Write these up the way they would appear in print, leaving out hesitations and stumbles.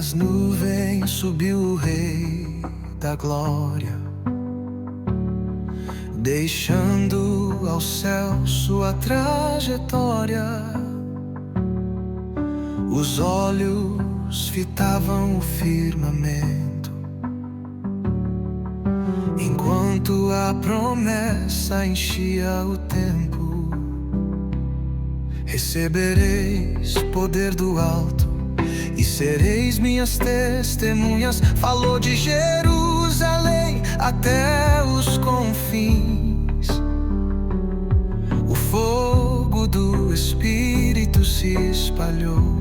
nas nuvens subiu o Rei da Glória, deixando ao céu sua trajetória. Os olhos fitavam o firmamento, enquanto a promessa enchia o tempo. Recebereis poder do alto e sereis minhas testemunhas. Falou de Jerusalém até os confins. O fogo do Espírito se espalhou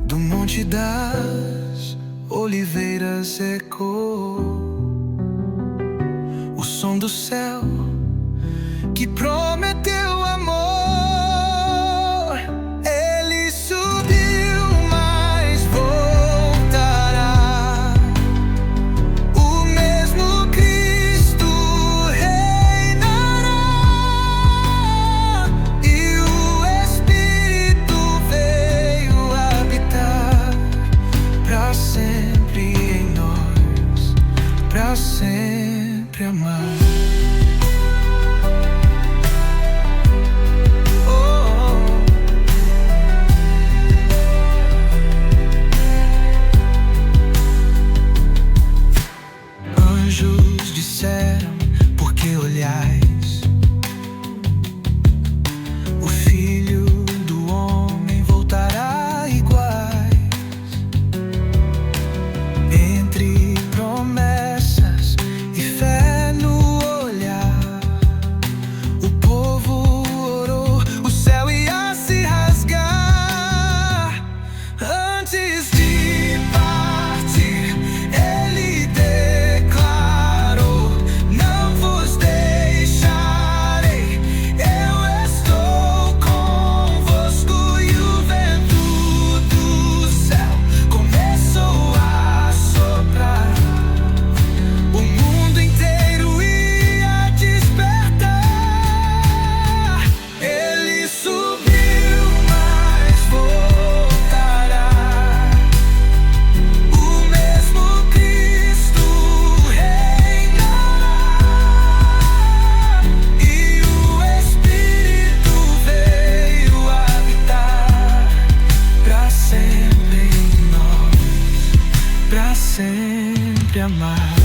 do Monte das Oliveiras ecoou o som do céu que prometeu amor. Ele subiu, mas voltará. O mesmo Cristo reinará, e o Espírito veio habitar pra sempre em nós, pra sempre amar. Anjos disseram: por que olhais? O Filho do Homem voltará iguais. Entre promessas e fé no olhar, o povo orou, o céu ia se rasgar. Antes de partir, ele declarou: não vos deixarei, eu estou convosco. E o vento do céu começou a soprar, o mundo inteiro ia despertar. Ele subiu, mas voltará. O mesmo Cristo reinará, e o Espírito veio habitar pra sempre em nós, pra sempre amar.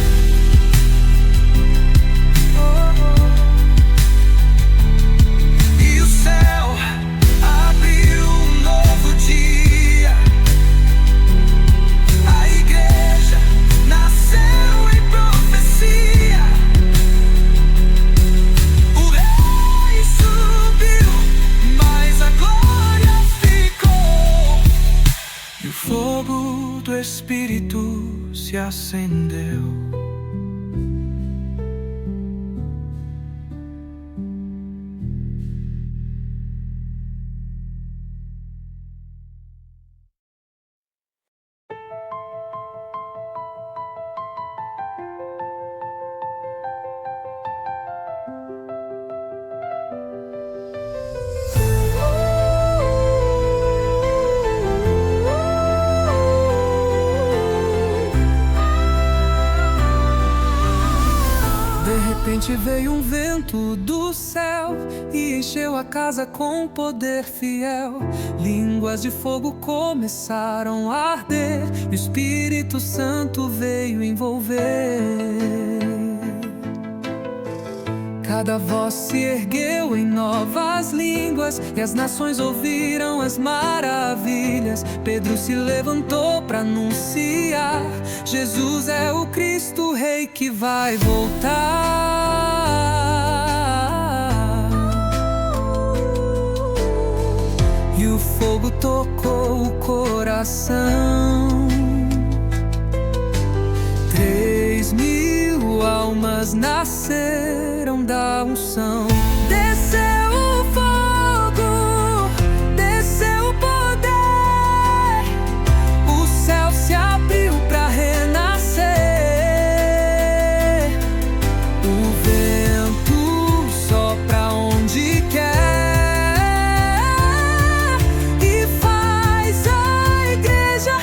E o céu abriu um novo dia, a igreja nasceu em profecia. O Rei subiu, mas a glória ficou, e o fogo do Espírito se acendeu. De repente veio um vento do céu e encheu a casa com poder fiel. Línguas de fogo começaram a arder, e o Espírito Santo veio envolver. Cada voz se ergueu em novas línguas, e as nações ouviram as maravilhas. Pedro se levantou para anunciar: Jesus é o Cristo, o Rei que vai voltar. E o fogo tocou o coração. 3.000 almas nasceram da unção. Desceu o fogo, desceu o poder, o céu se abriu pra renascer. O vento sopra onde quer e faz a igreja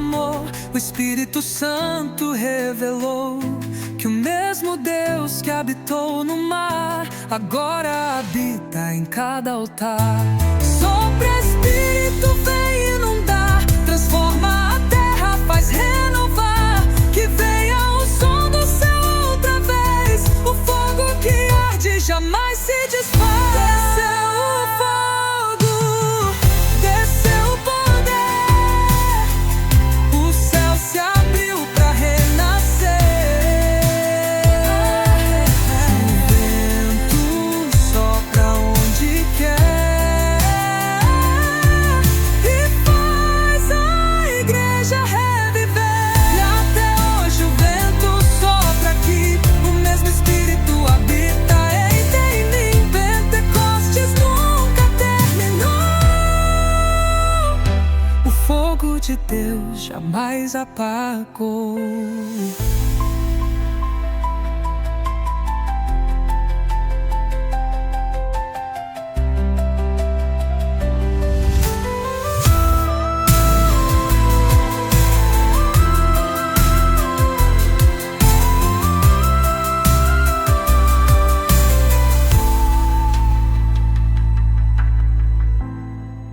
amor, o Espírito Santo revelou que o mesmo Deus que habitou no mar agora habita em cada altar. Sopra, Espírito, vem inundar, transforma a terra, faz renovar. Que venha o som do céu outra vez, o fogo que arde jamais se desfaz. Desceu o fogo, desceu o poder, o céu se abriu pra renascer. O vento sopra onde quer e faz a igreja reviver. E até hoje o vento sopra aqui, o mesmo Espírito habita em mim. Pentecostes nunca terminou, o fogo de Deus jamais apagou.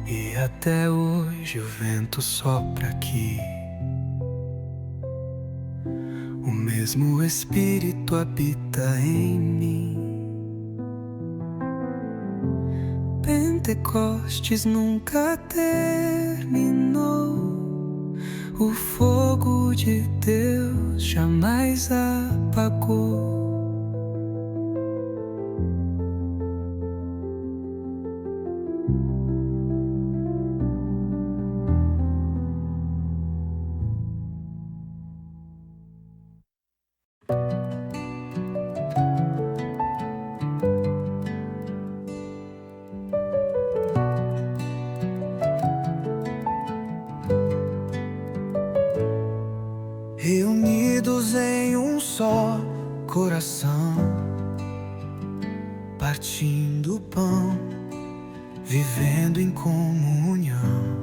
E até hoje o vento sopra aqui, o mesmo Espírito habita em mim. Pentecostes nunca terminou, o fogo de Deus jamais apagou. Reunidos em um só coração, partindo o pão, vivendo em comunhão,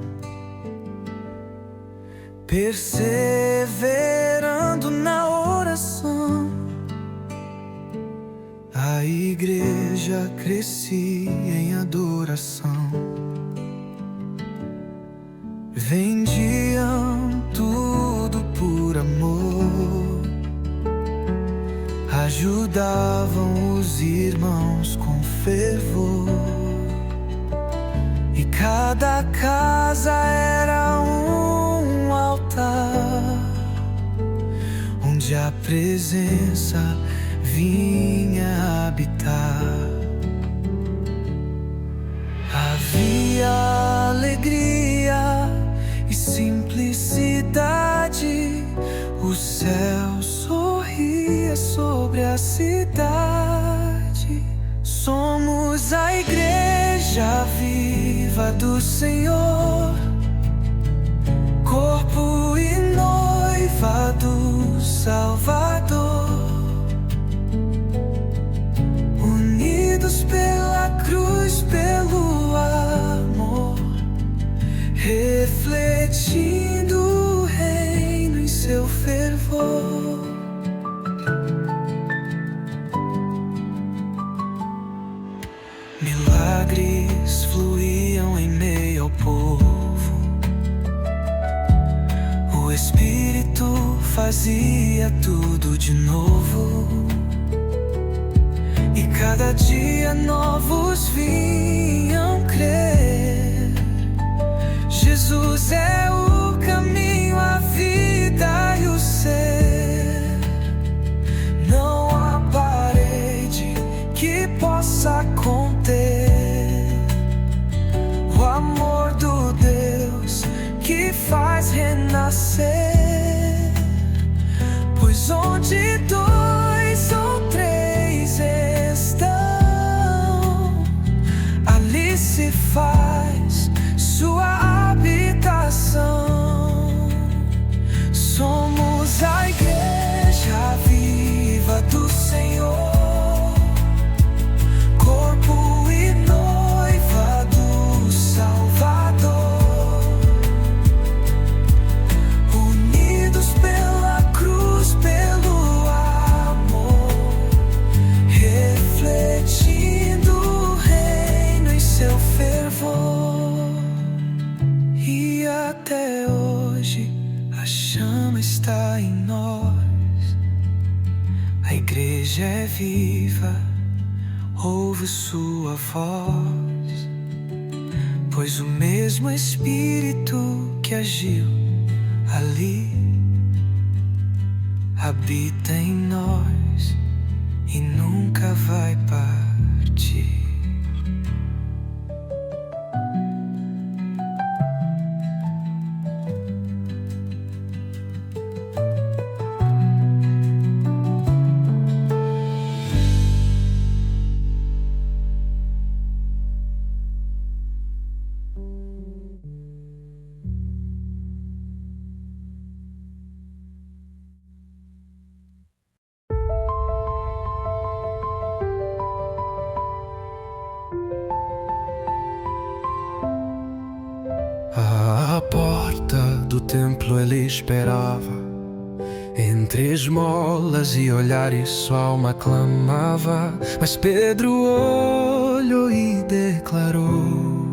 perseverando na oração, a igreja crescia em adoração. Vendiam tudo por amor, ajudavam os irmãos com fervor, e cada casa era um altar, onde a presença vinha habitar. Havia alegria e simplicidade, o céu sorria sobre a cidade. Somos a igreja viva do Senhor, corpo e noiva do Salvador, unidos pela cruz, pelo amor, refletindo o reino em seu fervor. Milagres fluíam em meio ao povo, o Espírito fazia tudo de novo, e cada dia novos vinham crer. Jesus é o caminho, a vida e o ser. Não há parede que possa conter o amor do Deus que faz renascer. Pois onde dois ou três estão, ali se faz sua habitação. chama está em nós. A igreja é viva, ouve sua voz, pois o mesmo Espírito que agiu ali habita em nós e nunca vai partir. À porta do templo ele esperava, entre esmolas e olhares sua alma clamava. Mas Pedro olhou e declarou: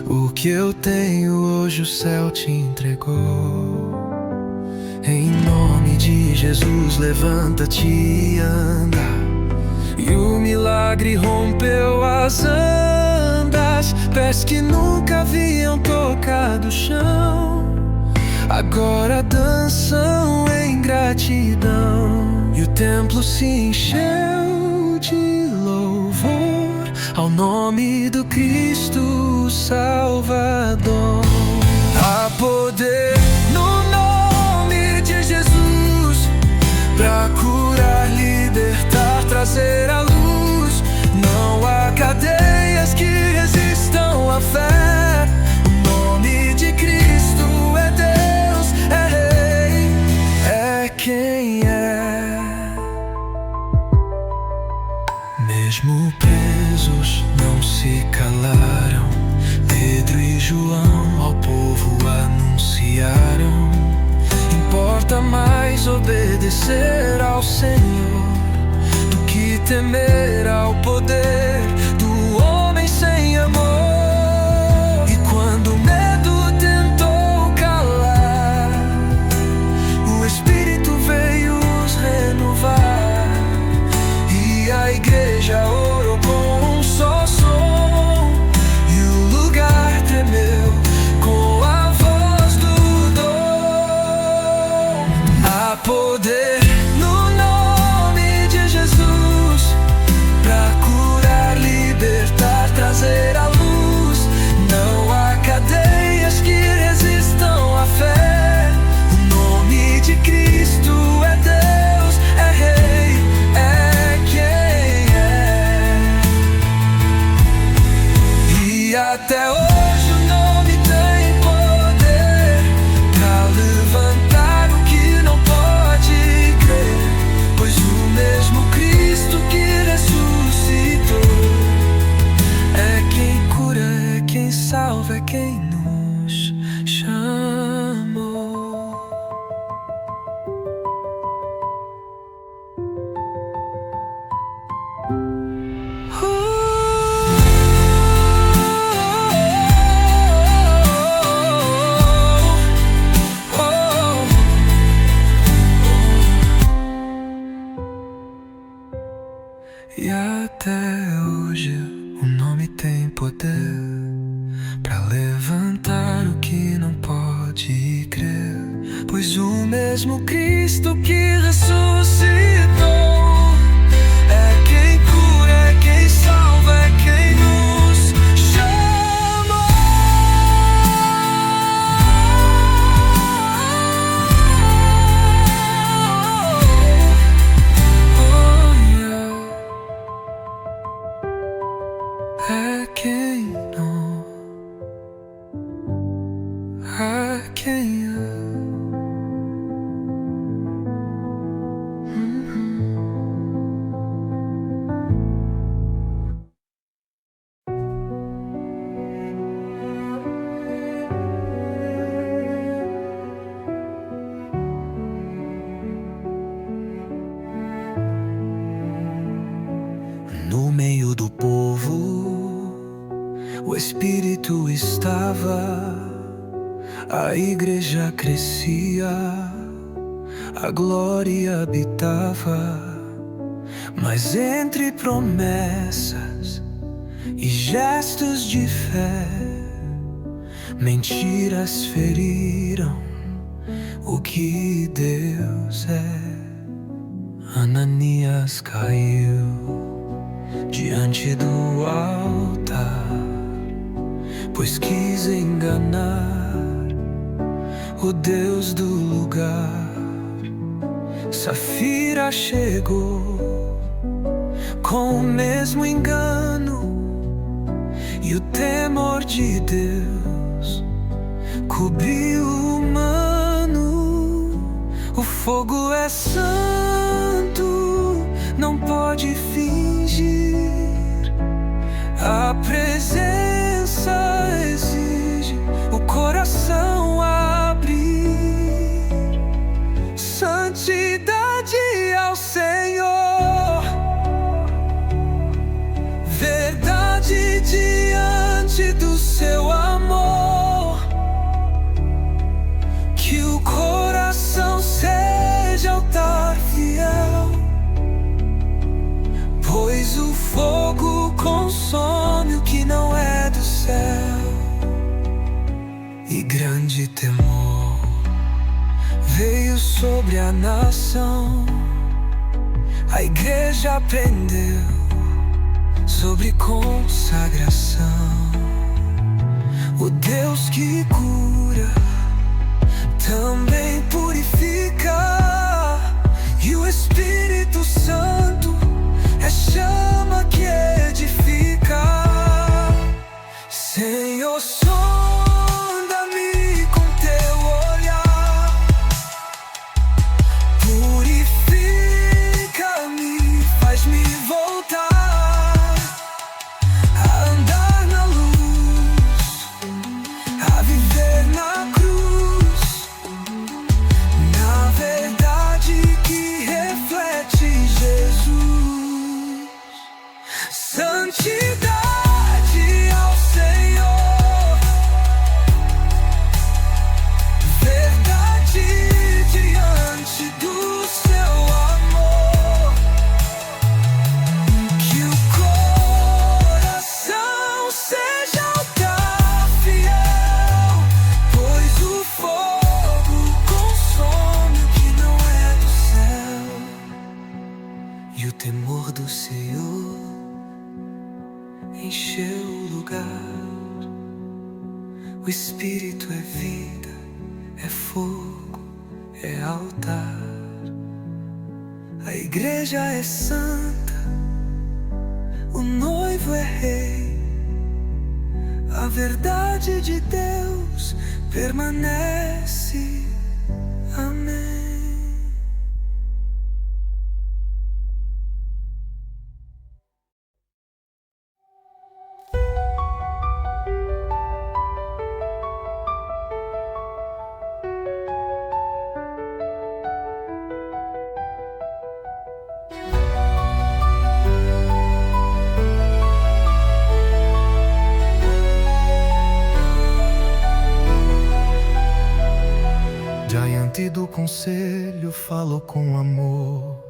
o que eu tenho hoje o céu te entregou. Em nome de Jesus levanta-te e anda. E o milagre rompeu as andas, pés que nunca haviam tocado o chão, agora dançam em gratidão. E o templo se encheu de louvor ao nome do Cristo Salvador. Há poder no nome de Jesus pra curar, libertar, trazer a luz. Não há cadeias que resistam à fé. O nome de Cristo é Deus, é Rei, é quem é. Mesmo presos não se calaram, Pedro e João ao povo anunciaram: importa mais obedecer ao Senhor do que temer ao poder do homem sem amor. E quando o medo tentou calar, o Espírito veio os renovar. E a igreja orou com um só som, e o lugar tremeu com a voz do dom. Há poder no nome de Jesus pra curar, libertar, trazer a luz. Não há cadeias que resistam à fé. O nome de Cristo é Deus, é Rei, é quem é. E até hoje o nome tem poder pra levantar o que não pode crer, pois o mesmo Cristo que ressuscitou é quem cura, é quem salva, é quem nos chamou. E até hoje o nome tem poder pra levantar o que não pode crer, pois o mesmo Cristo que ressuscitou é quem cura, é quem salva, é quem nos chamou. É quem não, é quem é. A igreja crescia, a glória habitava, mas entre promessas e gestos de fé, mentiras feriram o que Deus é. Ananias caiu diante do altar, pois quis enganar o Deus do lugar. Safira chegou com o mesmo engano, e o temor de Deus cobriu o humano. O fogo é santo, não pode fingir. A presença exige o coração abrir. Santidade ao Senhor, verdade diante do seu amor. Que o coração seja altar fiel, pois o fogo consome o que não é do céu. E grande temor veio sobre a nação. A igreja aprendeu sobre consagração. O Deus que cura também purifica, e o Espírito Santo é chama que edifica. Senhor, sonda-me com teu olhar, purifica-me, faz-me voltar a andar na luz, a viver na cruz, na verdade que reflete Jesus. Santidade ao Senhor, verdade diante do seu amor. Que o coração seja altar fiel, pois o fogo consome o que não é do céu. E o temor do Senhor encheu o lugar. O Espírito é vida, é fogo, é altar. A igreja é santa, o noivo é rei. A verdade de Deus permanece. Amém. Diante do conselho falou com amor,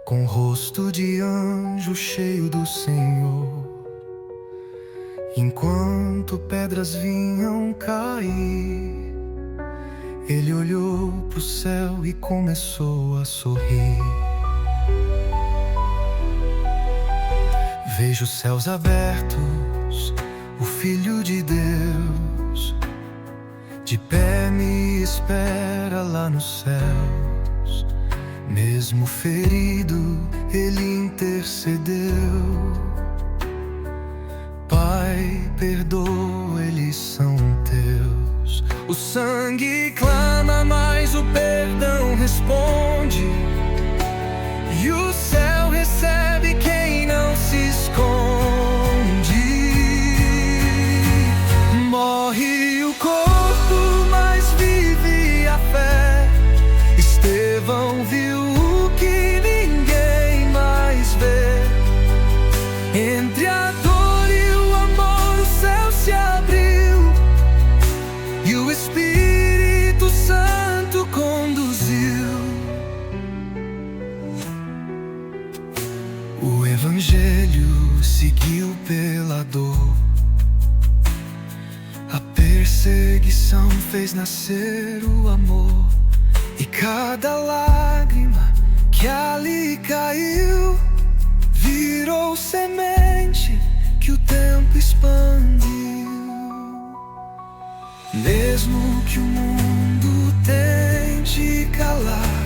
com rosto de anjo cheio do Senhor. Enquanto pedras vinham cair, ele olhou pro céu e começou a sorrir. Vejo os céus abertos, o Filho de Deus de pé me espera lá nos céus. Mesmo ferido, ele intercedeu. Pai, perdoa, eles são teus. O sangue clama, mas o perdão responde. E o céu recebe quem não se esconde. Morre o corpo, mas vive a fé. Estevão viu o que ninguém mais vê. Entre a dor e o amor o céu se abriu. fez nascer o amor, e cada lágrima que ali caiu virou semente que o tempo expandiu. Mesmo que o mundo tente calar,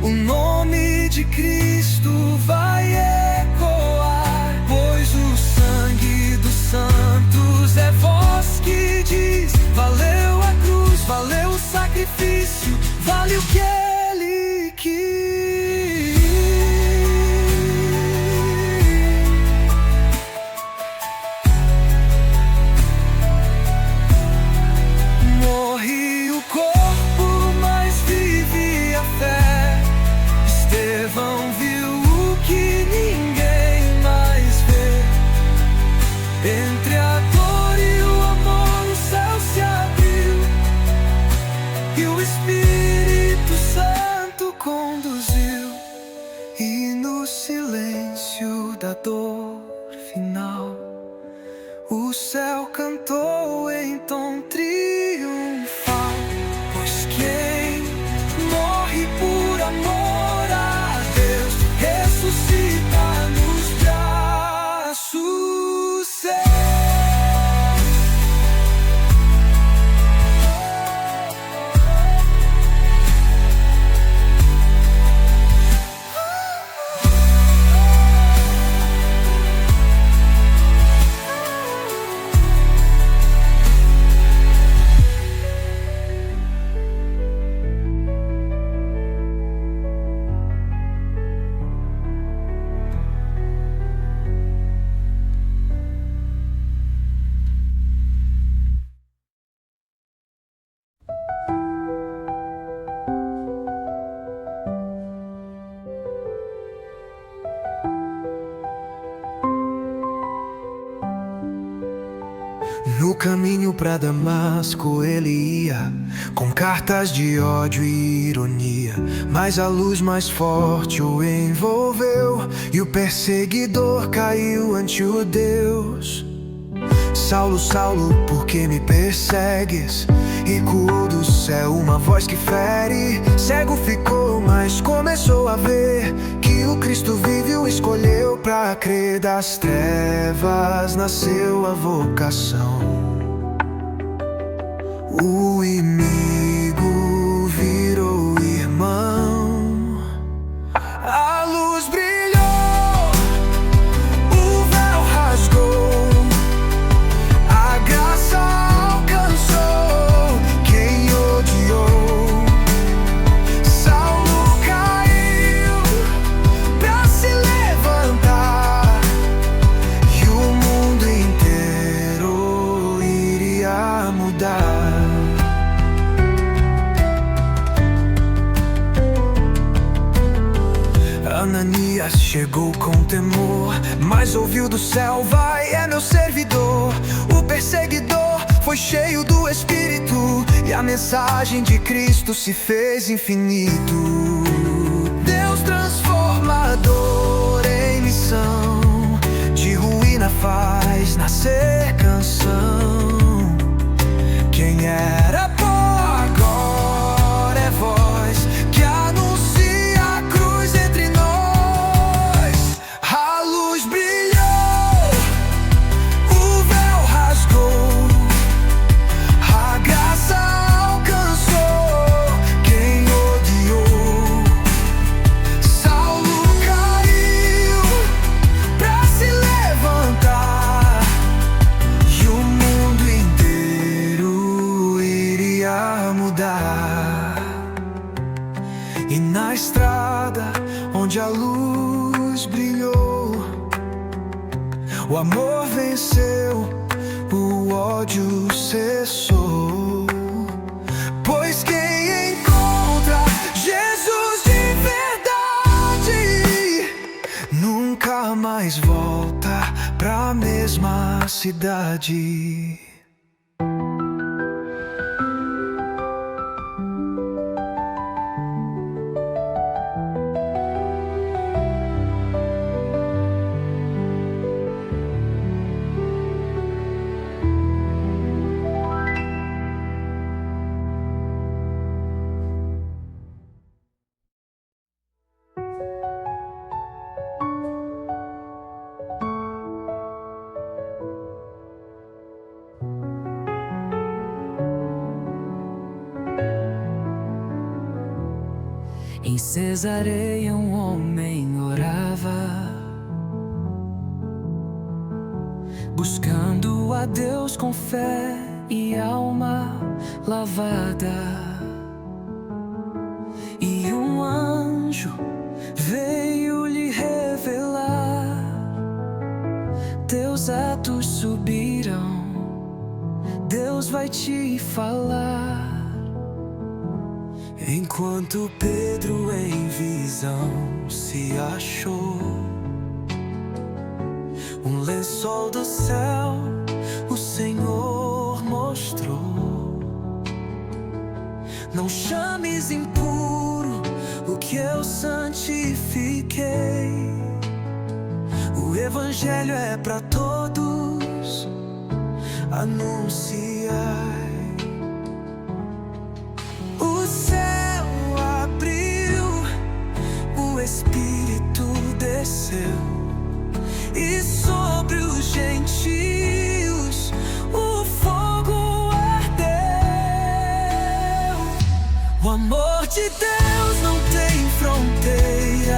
o nome de Cristo vai ecoar, pois o sangue dos santos é voz que diz: valeu a cruz, valeu o sacrifício, vale o que Ele quis. Morre o corpo, mas vive a fé. Estevão viu o que ninguém mais vê. Entre a dor e o amor o céu se abriu, e o Espírito Santo conduziu. E no silêncio da dor final, o céu cantou em tom triunfal. Pois quem morre por amor a Deus ressuscita nos braços seus. No caminho pra Damasco ele ia, com cartas de ódio e ironia, mas a luz mais forte o envolveu, e o perseguidor caiu ante o Deus. Saulo, Saulo, por que me persegues? Ecoou do céu uma voz que fere. Cego ficou, mas começou a ver que o Cristo vive, o escolheu pra crer. Das trevas nasceu a vocação. O inimigo virou irmão. A luz brilhou, o véu rasgou, a graça alcançou quem odiou. Saulo caiu pra se levantar, e o mundo inteiro iria mudar. Ananias chegou com temor, mas ouviu do céu: vai, é meu servidor. O perseguidor foi cheio do Espírito, e a mensagem de Cristo se fez infinito. Deus transformador em missão, de ruína faz nascer canção. Quem era pó agora é voz que anuncia a cruz entre nós. A luz brilhou, o véu rasgou, a graça alcançou quem odiou. Saulo caiu pra se levantar, e o mundo inteiro iria mudar. E na estrada onde a luz brilhou, o amor venceu, o ódio cessou. Pois quem encontra Jesus de verdade nunca mais volta pra mesma cidade. Em Cesareia um homem orava, buscando a Deus com fé e alma lavada. E um anjo veio lhe revelar: teus atos subiram, Deus vai te falar. Enquanto Pedro em visão se achou, um lençol do céu o Senhor mostrou. Não chames impuro o que eu santifiquei. O Evangelho é pra todos, anunciai. O céu abriu, o Espírito desceu, e sobre os gentios o fogo ardeu. O amor de Deus não tem fronteiras,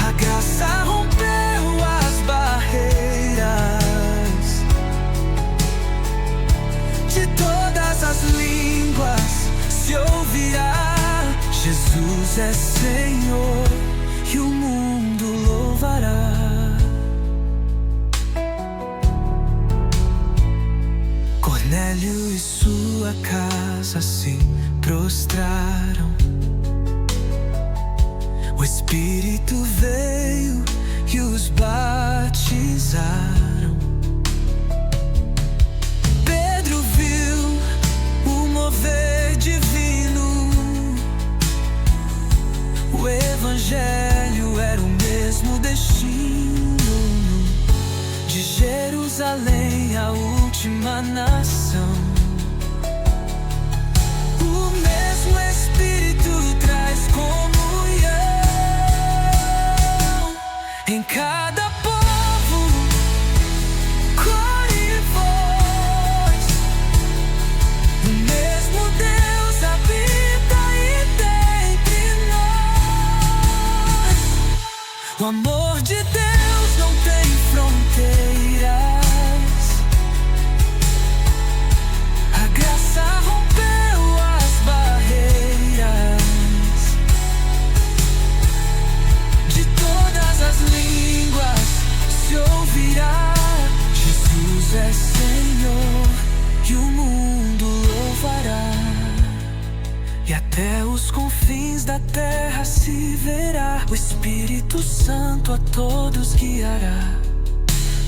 a graça rompeu as barreiras. De todas as línguas se ouvirá: Jesus é Senhor, e o mundo louvará. Cornélio e sua casa se prostraram. O Espírito veio e os batizaram. Pedro viu o mover divino. O Evangelho era o mesmo destino, de Jerusalém a última nação. O mesmo Espírito traz comunhão em cada povo, cor e voz. O mesmo Deus habita entre nós. O amor de Deus não tem fronteiras, a graça rompeu as barreiras. De todas as línguas se ouvirá: Jesus é Senhor, e o mundo louvará. E até os confins da terra se verá: o Espírito Santo a todos guiará,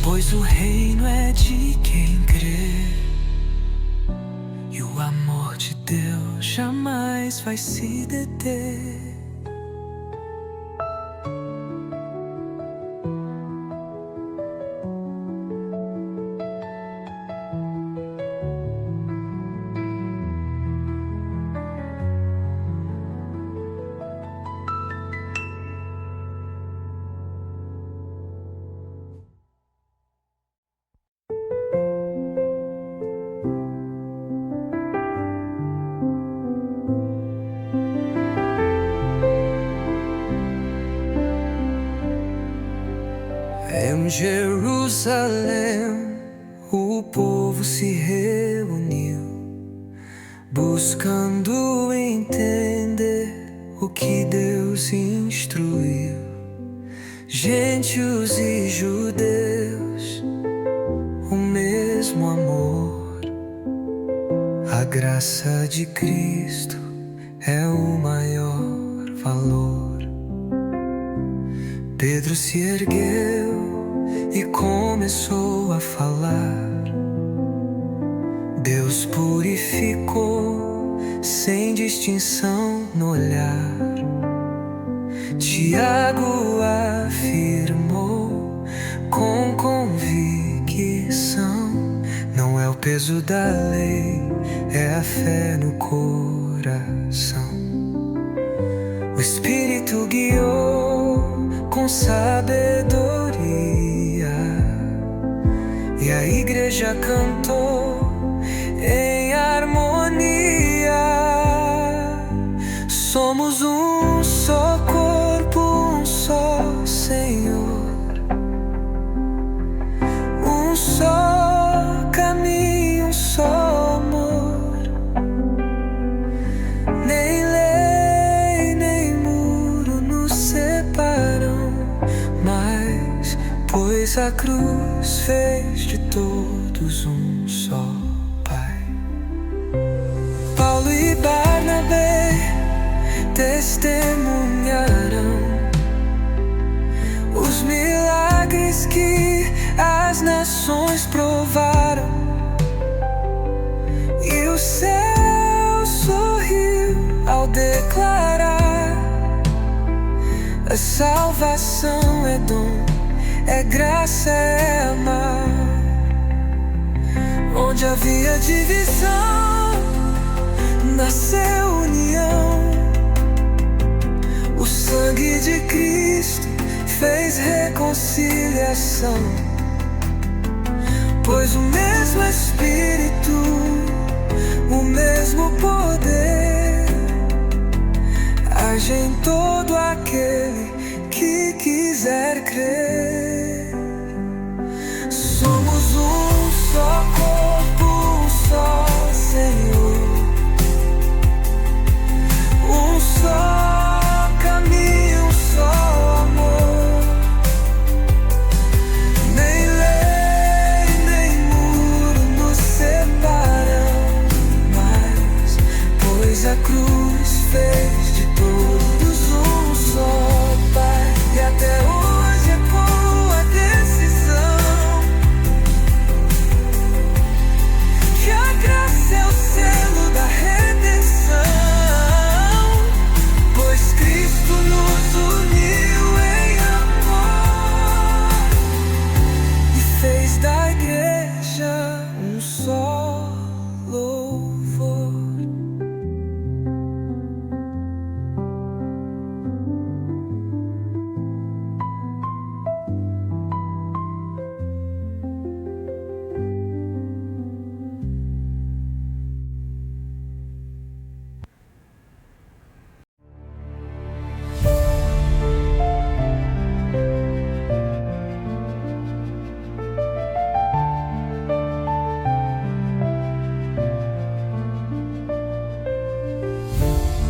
pois o reino é de quem crê. E o amor de Deus jamais vai se deter. Em Jerusalém o povo se reuniu, buscando entender o que Deus instruiu. Gentios e judeus, o mesmo amor. A graça de Cristo é o maior valor. Pedro se ergueu e começou a falar. Deus purificou sem distinção no olhar. Tiago afirmou com convicção: não é o peso da lei, é a fé no coração. O Espírito guiou com sabedoria, e a igreja cantou em harmonia. pois a cruz fez de todos um só Pai. Paulo e Barnabé testemunharão os milagres que as nações provaram, e o céu sorriu ao declarar: a salvação é dom, é graça, é amar. Onde havia divisão, nasceu união. O sangue de Cristo fez reconciliação, pois o mesmo Espírito, o mesmo poder, age em todo aquele que quiser crer. Somos um só corpo, um só Senhor, um só caminho, um só amor. Nem lei, nem muro nos separam mais, pois a cruz fez de todos um só Pai. E até hoje ecoa a decisão que a graça é o selo da redenção, pois Cristo nos uniu em amor e fez da igreja um só louvor.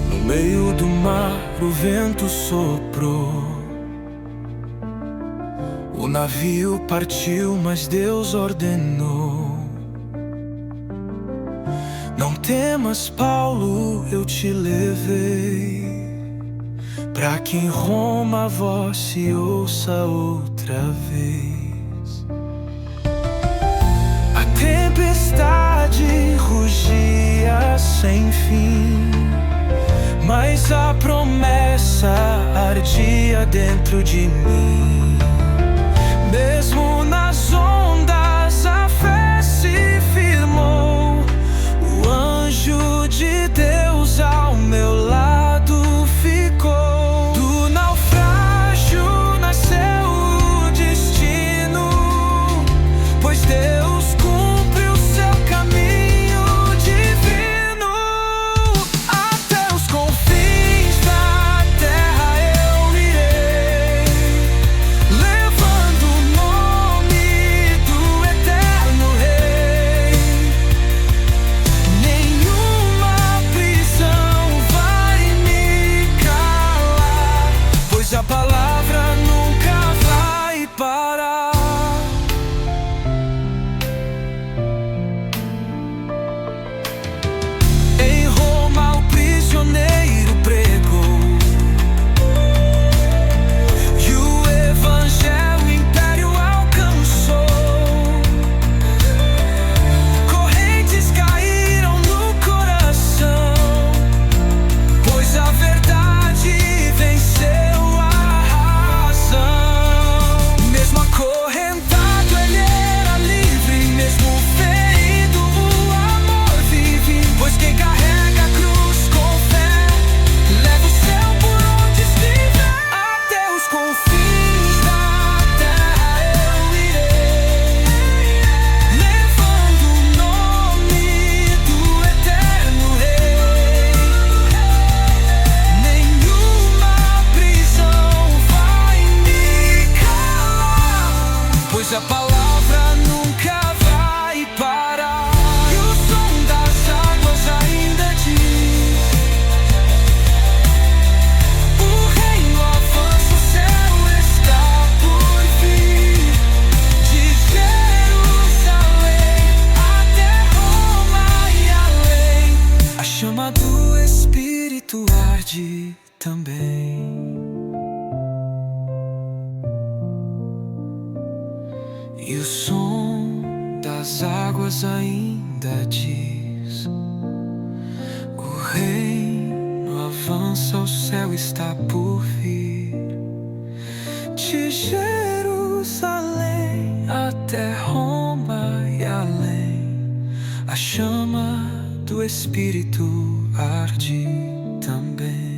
No meio do mar o vento soprou, o navio partiu, mas Deus ordenou: não temas, Paulo, eu te levei, pra que em Roma a voz se ouça outra vez. A tempestade rugia sem fim, mas a promessa ardia dentro de mim. Mesmo nas ondas a fé se firmou, o anjo de Deus ao meu lado ficou. Do naufrágio nasceu o destino, pois Deus cumpre o seu caminho divino. Até os confins da terra eu irei, levando o nome Espírito arde também. E o som das águas ainda diz: o reino avança, o céu está por vir. De Jerusalém até Roma e além, a chama do Espírito arde também.